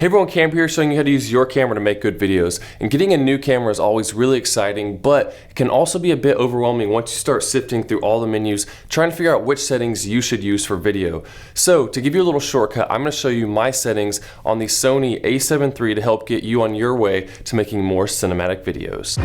Hey everyone, Camber here showing you how to use your camera to make good videos. And getting a new camera is always really exciting, but it can also be a bit overwhelming once you start sifting through all the menus, trying to figure out which settings you should use for video. So to give you a little shortcut, I'm going to show you my settings on the Sony a7 III to help get you on your way to making more cinematic videos.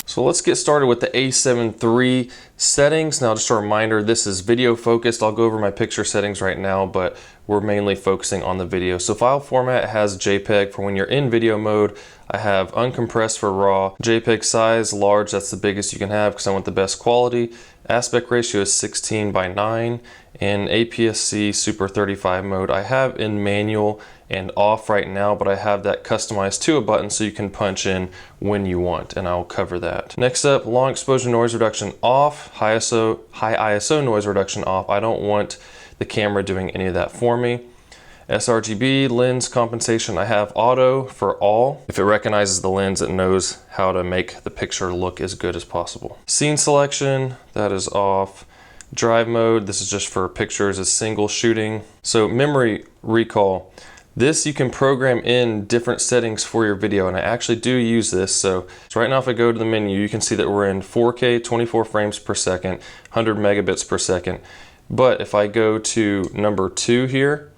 So let's get started with the a7 III settings. Now just a reminder, this is video focused. I'll go over my picture settings right now, but we're mainly focusing on the video. So file format has JPEG for when you're in video mode. I have uncompressed for RAW. JPEG size, large, that's the biggest you can have because I want the best quality. Aspect ratio is 16:9, and APS-C Super 35 mode I have in manual and off right now, but I have that customized to a button so you can punch in when you want, and I'll cover that. Next up, long exposure noise reduction off, high ISO noise reduction off. I don't want the camera doing any of that for me. sRGB lens compensation, I have auto for all. If it recognizes the lens, it knows how to make the picture look as good as possible. Scene selection, that is off. Drive mode, this is just for pictures as single shooting. So memory recall, this you can program in different settings for your video, and I actually do use this. So right now if I go to the menu, you can see that we're in 4K, 24 frames per second, 100 megabits per second. But if I go to number 2 here,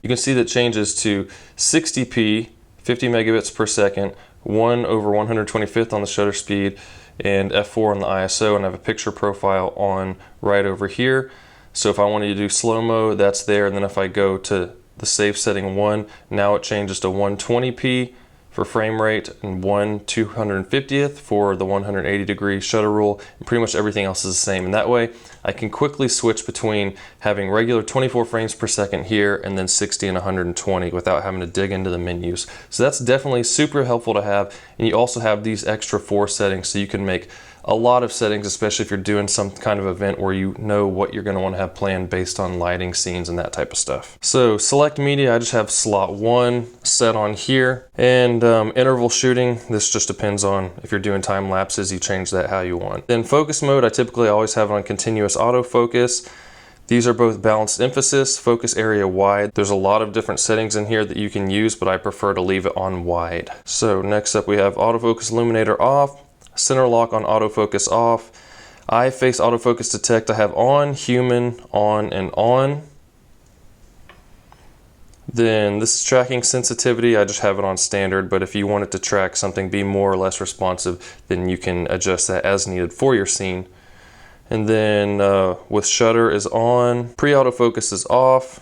you can see that changes to 60p, 50 megabits per second, 1/125th on the shutter speed, and f4 on the ISO, and I have a picture profile on right over here. So if I wanted to do slow-mo, that's there, and then if I go to the safe setting 1, now it changes to 120p for frame rate and 1/250th for the 180-degree shutter rule, and pretty much everything else is the same. And that way I can quickly switch between having regular 24 frames per second here and then 60 and 120 without having to dig into the menus. So that's definitely super helpful to have. And you also have these extra 4 settings, so you can make a lot of settings, especially if you're doing some kind of event where you know what you're going to want to have planned based on lighting, scenes, and that type of stuff. So select media, I just have slot 1 set on here, and interval shooting, this just depends on if you're doing time lapses, you change that how you want. Then focus mode, I typically always have on continuous autofocus. These are both balanced emphasis, focus area wide. There's a lot of different settings in here that you can use, but I prefer to leave it on wide. So next up we have Autofocus Illuminator off, center lock on autofocus off, eye face autofocus detect I have on, human on, and on. Then this is tracking sensitivity, I just have it on standard, but if you want it to track something, be more or less responsive, then you can adjust that as needed for your scene. And then with shutter is on, pre-autofocus is off,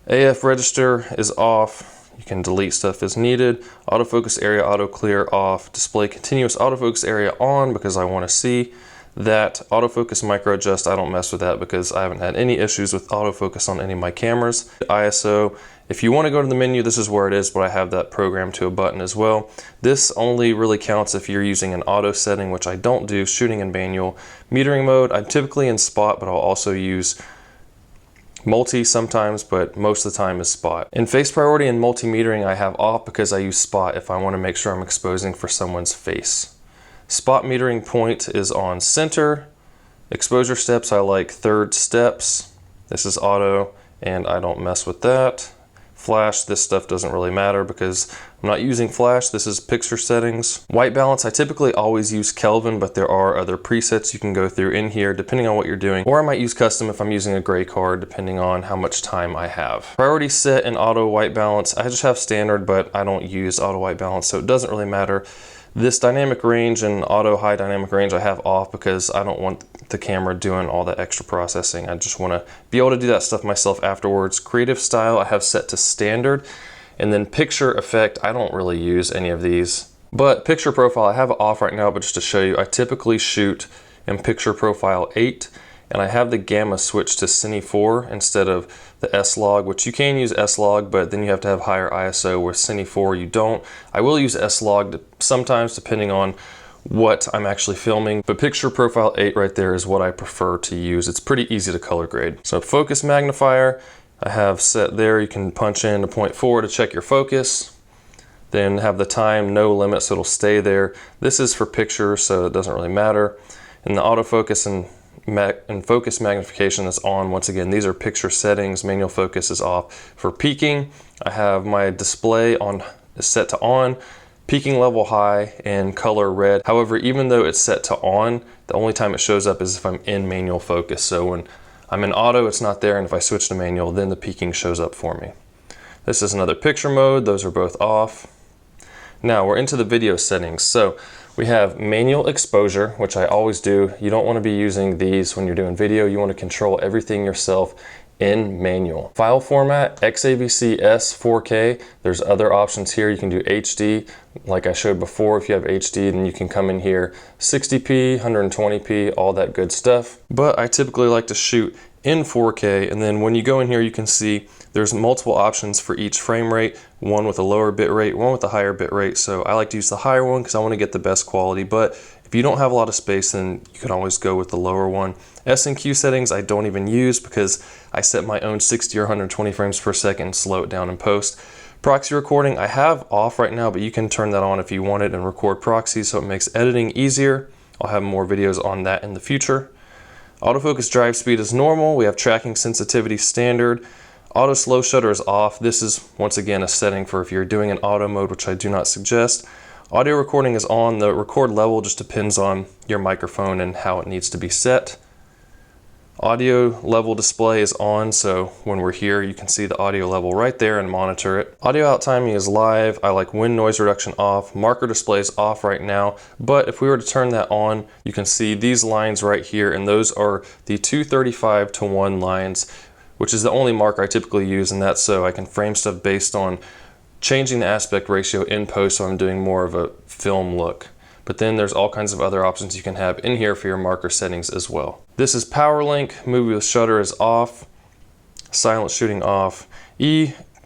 AF register is off. You can delete stuff as needed. Autofocus area auto clear off. Display continuous autofocus area on because I want to see that. Autofocus micro adjust, I don't mess with that because I haven't had any issues with autofocus on any of my cameras. ISO, if you want to go to the menu, this is where it is, but I have that programmed to a button as well. This only really counts if you're using an auto setting, which I don't do, shooting in manual. Metering mode, I'm typically in spot, but I'll also use multi sometimes, but most of the time is spot. In face priority and multi-metering I have off because I use spot if I want to make sure I'm exposing for someone's face. Spot metering point is on center. Exposure steps, I like third steps. This is auto and I don't mess with that. Flash, this stuff doesn't really matter because I'm not using flash, this is picture settings. White balance, I typically always use Kelvin, but there are other presets you can go through in here depending on what you're doing, or I might use custom if I'm using a gray card depending on how much time I have. Priority set and auto white balance, I just have standard, but I don't use auto white balance, so it doesn't really matter. This dynamic range and auto high dynamic range I have off because I don't want the camera doing all that extra processing. I just want to be able to do that stuff myself afterwards. Creative style I have set to standard, and then picture effect I don't really use any of these. But picture profile I have it off right now, but just to show you, I typically shoot in picture profile 8, and I have the gamma switched to Cine 4 instead of the S-Log, which you can use S-Log, but then you have to have higher ISO. With Cine 4 you don't. I will use S-Log sometimes depending on what I'm actually filming, but picture profile 8 right there is what I prefer to use. It's pretty easy to color grade. So focus magnifier I have set there. You can punch in to 0.4 to check your focus. Then have the time no limit, so it'll stay there. This is for pictures, so it doesn't really matter. And the autofocus and and focus magnification is on. Once again, these are picture settings. Manual focus is off. For peaking, I have my display on set to on, peaking level high, and color red. However, even though it's set to on, the only time it shows up is if I'm in manual focus. So when I'm in auto, it's not there, and if I switch to manual, then the peaking shows up for me. This is another picture mode. Those are both off. Now we're into the video settings. So we have manual exposure, which I always do. You don't want to be using these when you're doing video. You want to control everything yourself in manual. File format, XAVC-S 4K. There's other options here. You can do HD, like I showed before. If you have HD, then you can come in here 60p, 120p, all that good stuff. But I typically like to shoot in 4K, and then when you go in here, you can see there's multiple options for each frame rate, one with a lower bit rate, one with a higher bit rate. So I like to use the higher one because I want to get the best quality, but if you don't have a lot of space, then you can always go with the lower one. S&Q settings I don't even use because I set my own 60 or 120 frames per second and slow it down in post. Proxy recording I have off right now, but you can turn that on if you want it and record proxy, so it makes editing easier. I'll have more videos on that in the future. Autofocus drive speed is normal. We have tracking sensitivity standard. Auto slow shutter is off. This is once again a setting for if you're doing an auto mode, which I do not suggest. Audio recording is on. The record level just depends on your microphone and how it needs to be set. Audio level display is on, so when we're here you can see the audio level right there and monitor it. Audio out timing is live. I like wind noise reduction off. Marker display is off right now, but if we were to turn that on, you can see these lines right here, and those are the 2:35:1 lines, which is the only marker I typically use, and that's so I can frame stuff based on changing the aspect ratio in post, so I'm doing more of a film look. But then there's all kinds of other options you can have in here for your marker settings as well. This is power link. Movie with shutter is off. Silent shooting off.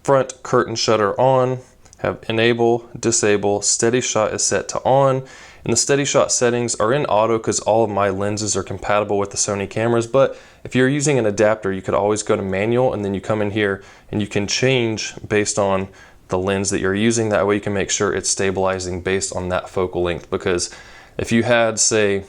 Front curtain shutter on. Have enable, disable. Steady shot is set to on. And the steady shot settings are in auto because all of my lenses are compatible with the Sony cameras. But if you're using an adapter, you could always go to manual, and then you come in here and you can change based on the lens that you're using. That way you can make sure it's stabilizing based on that focal length, because if you had, say,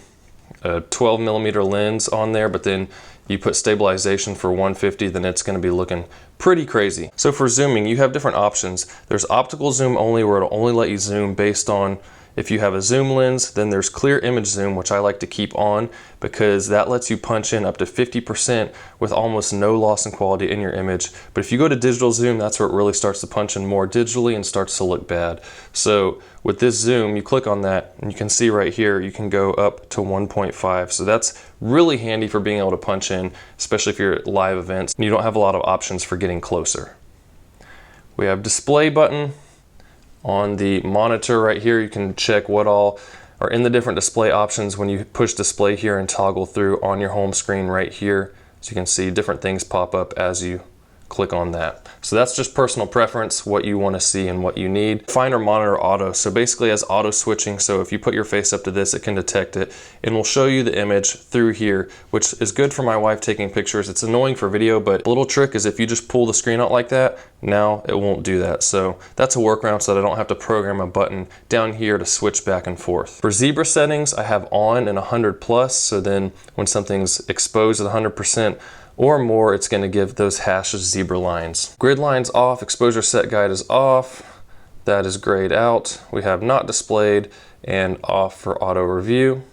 a 12mm lens on there, but then you put stabilization for 150, then it's going to be looking pretty crazy. So for zooming, you have different options. There's optical zoom only, where it'll only let you zoom based on if you have a zoom lens. Then there's clear image zoom, which I like to keep on because that lets you punch in up to 50% with almost no loss in quality in your image. But if you go to digital zoom, that's where it really starts to punch in more digitally and starts to look bad. So with this zoom, you click on that and you can see right here, you can go up to 1.5. So that's really handy for being able to punch in, especially if you're at live events and you don't have a lot of options for getting closer. We have display button. On the monitor right here, you can check what all are in the different display options when you push display here and toggle through on your home screen right here. So you can see different things pop up as you click on that. So that's just personal preference, what you want to see and what you need. Find or monitor auto. So basically as auto switching, so if you put your face up to this, it can detect it and will show you the image through here, which is good for my wife taking pictures. It's annoying for video, but a little trick is if you just pull the screen out like that, now it won't do that. So that's a workaround so that I don't have to program a button down here to switch back and forth. For zebra settings, I have on and 100+, so then when something's exposed at 100%, or more, it's going to give those hashed zebra lines. Grid lines off, exposure set guide is off, that is grayed out. We have not displayed and off for auto review.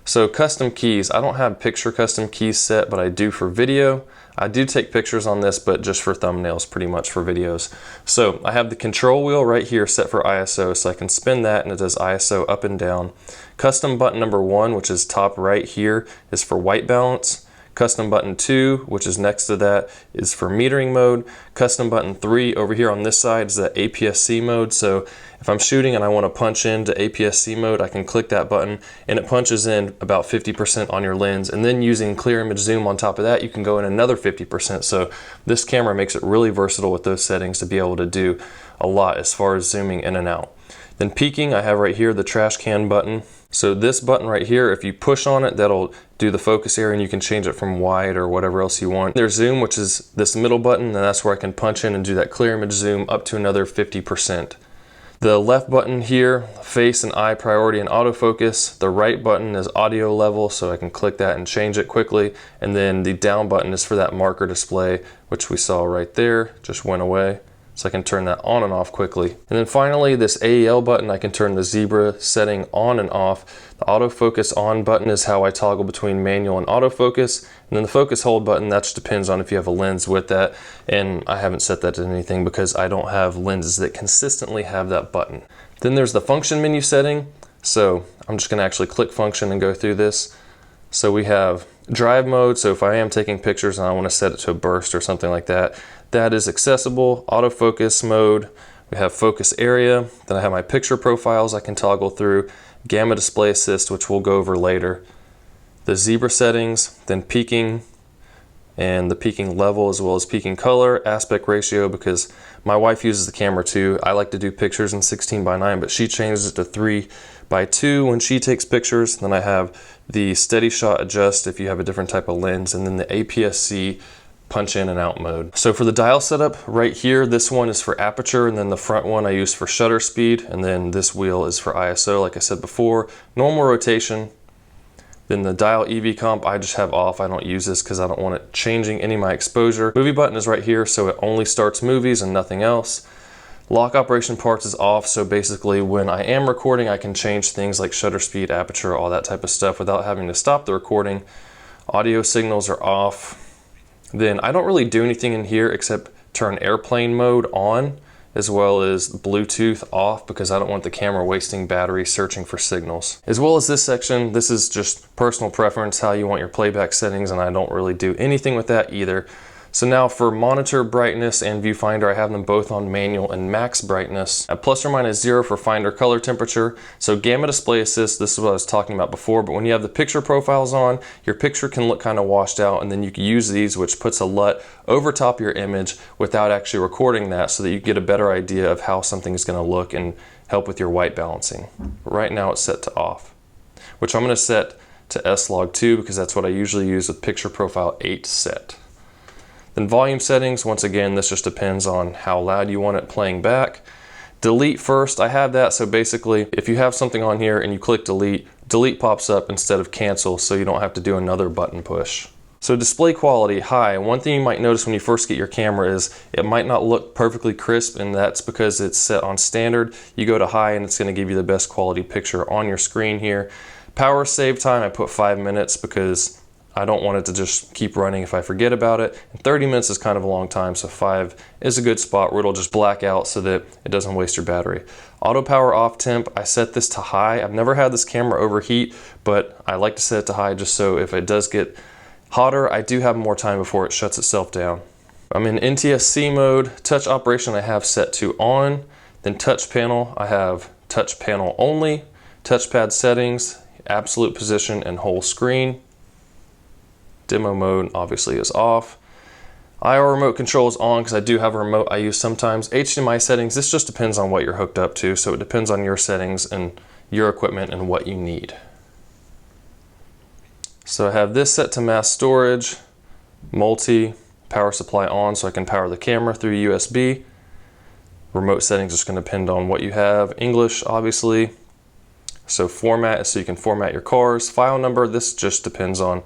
So custom keys, I don't have picture custom keys set, but I do for video. I do take pictures on this, but just for thumbnails pretty much for videos. So I have the control wheel right here set for ISO, so I can spin that and it does ISO up and down. Custom button number 1, which is top right here, is for white balance. Custom button 2, which is next to that, is for metering mode. Custom button 3 over here on this side is the APS-C mode. So if I'm shooting and I want to punch into APS-C mode, I can click that button and it punches in about 50% on your lens. And then using clear image zoom on top of that, you can go in another 50%. So this camera makes it really versatile with those settings to be able to do a lot as far as zooming in and out. Then peaking, I have right here the trash can button. So this button right here, if you push on it, that'll do the focus area and you can change it from wide or whatever else you want. There's zoom, which is this middle button, and that's where I can punch in and do that clear image zoom up to another 50%. The left button here, face and eye priority and autofocus. The right button is audio level, so I can click that and change it quickly. And then the down button is for that marker display, which we saw right there, just went away. So I can turn that on and off quickly. And then finally, this AEL button, I can turn the zebra setting on and off. The autofocus on button is how I toggle between manual and autofocus. And then the focus hold button, that just depends on if you have a lens with that. And I haven't set that to anything because I don't have lenses that consistently have that button. Then there's the function menu setting. So I'm just gonna actually click function and go through this. So we have drive mode, so if I am taking pictures and I want to set it to a burst or something like that, that is accessible. Autofocus mode, we have focus area, then I have my picture profiles I can toggle through, gamma display assist, which we'll go over later, the zebra settings, then peaking, and the peaking level as well as peaking color, aspect ratio, because my wife uses the camera too. I like to do pictures in 16:9, but she changes it to 3:2 when she takes pictures. Then I have the steady shot adjust if you have a different type of lens, and then the APS-C punch in and out mode. So for the dial setup right here, this one is for aperture, and then the front one I use for shutter speed, and then this wheel is for ISO, like I said before. Normal rotation. Then the dial EV comp I just have off. I don't use this because I don't want it changing any of my exposure. Movie button is right here, so it only starts movies and nothing else. Lock operation parts is off, so basically when I am recording, I can change things like shutter speed, aperture, all that type of stuff without having to stop the recording. Audio signals are off. Then I don't really do anything in here except turn airplane mode on, as well as Bluetooth off, because I don't want the camera wasting battery searching for signals. As well as this section, this is just personal preference, how you want your playback settings, and I don't really do anything with that either. So now for monitor brightness and viewfinder, I have them both on manual and max brightness. At ±0 for finder color temperature. So gamma display assist, this is what I was talking about before, but when you have the picture profiles on, your picture can look kind of washed out, and then you can use these, which puts a LUT over top your image without actually recording that, so that you get a better idea of how something is gonna look and help with your white balancing. Right now it's set to off, which I'm gonna set to S-Log2 because that's what I usually use with picture profile 8 set. Then volume settings, once again, this just depends on how loud you want it playing back. Delete first, I have that, so basically if you have something on here and you click delete, delete pops up instead of cancel, so you don't have to do another button push. So display quality, high. One thing you might notice when you first get your camera is it might not look perfectly crisp, and that's because it's set on standard. You go to high and it's gonna give you the best quality picture on your screen here. Power save time, I put 5 minutes because I don't want it to just keep running if I forget about it. And 30 minutes is kind of a long time, so 5 is a good spot where it'll just black out so that it doesn't waste your battery. Auto power off temp, I set this to high. I've never had this camera overheat, but I like to set it to high just so if it does get hotter, I do have more time before it shuts itself down. I'm in NTSC mode. Touch operation I have set to on. Then touch panel, I have touch panel only. Touchpad settings, absolute position and whole screen. Demo mode obviously is off. IR remote control is on because I do have a remote I use sometimes. HDMI settings, this just depends on what you're hooked up to, so it depends on your settings and your equipment and what you need. So I have this set to mass storage, multi, power supply on so I can power the camera through USB. Remote settings is going to depend on what you have. English, obviously. So format is so you can format your cars. File number, this just depends on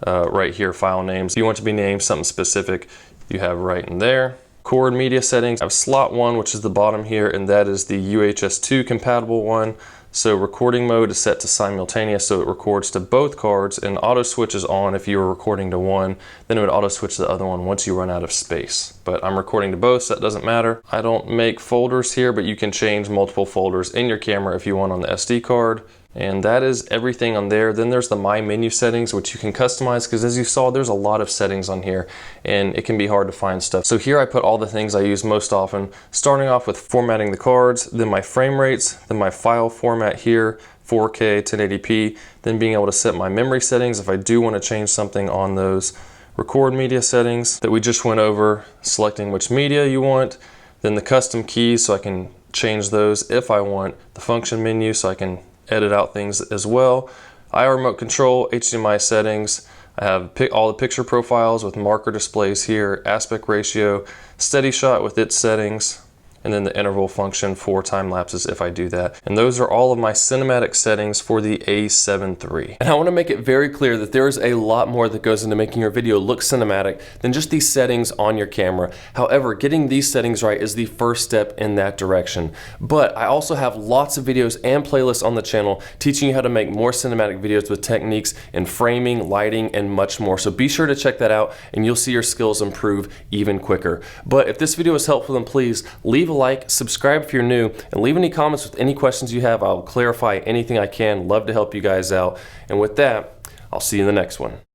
right here, file names. If you want to be named something specific, you have right in there. Cord media settings, I have slot 1, which is the bottom here, and that is the UHS-2 compatible one. So recording mode is set to simultaneous, so it records to both cards, and auto switch is on if you were recording to one, then it would auto switch to the other one once you run out of space. But I'm recording to both, so that doesn't matter. I don't make folders here, but you can change multiple folders in your camera if you want on the SD card. And that is everything on there. Then there's the My Menu settings, which you can customize because as you saw, there's a lot of settings on here and it can be hard to find stuff. So here I put all the things I use most often, starting off with formatting the cards, then my frame rates, then my file format here, 4K, 1080p, then being able to set my memory settings if I do want to change something on those. Record media settings that we just went over, selecting which media you want, then the custom keys so I can change those if I want, the function menu so I can edit out things as well. IR remote control, HDMI settings. I have all the picture profiles with marker displays here, aspect ratio, steady shot with its settings, and then the interval function for time lapses if I do that. And those are all of my cinematic settings for the a7 III. And I want to make it very clear that there is a lot more that goes into making your video look cinematic than just these settings on your camera. However, getting these settings right is the first step in that direction. But I also have lots of videos and playlists on the channel teaching you how to make more cinematic videos with techniques in framing, lighting, and much more. So be sure to check that out and you'll see your skills improve even quicker. But if this video was helpful, then please leave a like, subscribe if you're new, and leave any comments with any questions you have. I'll clarify anything I can. Love to help you guys out. And with that, I'll see you in the next one.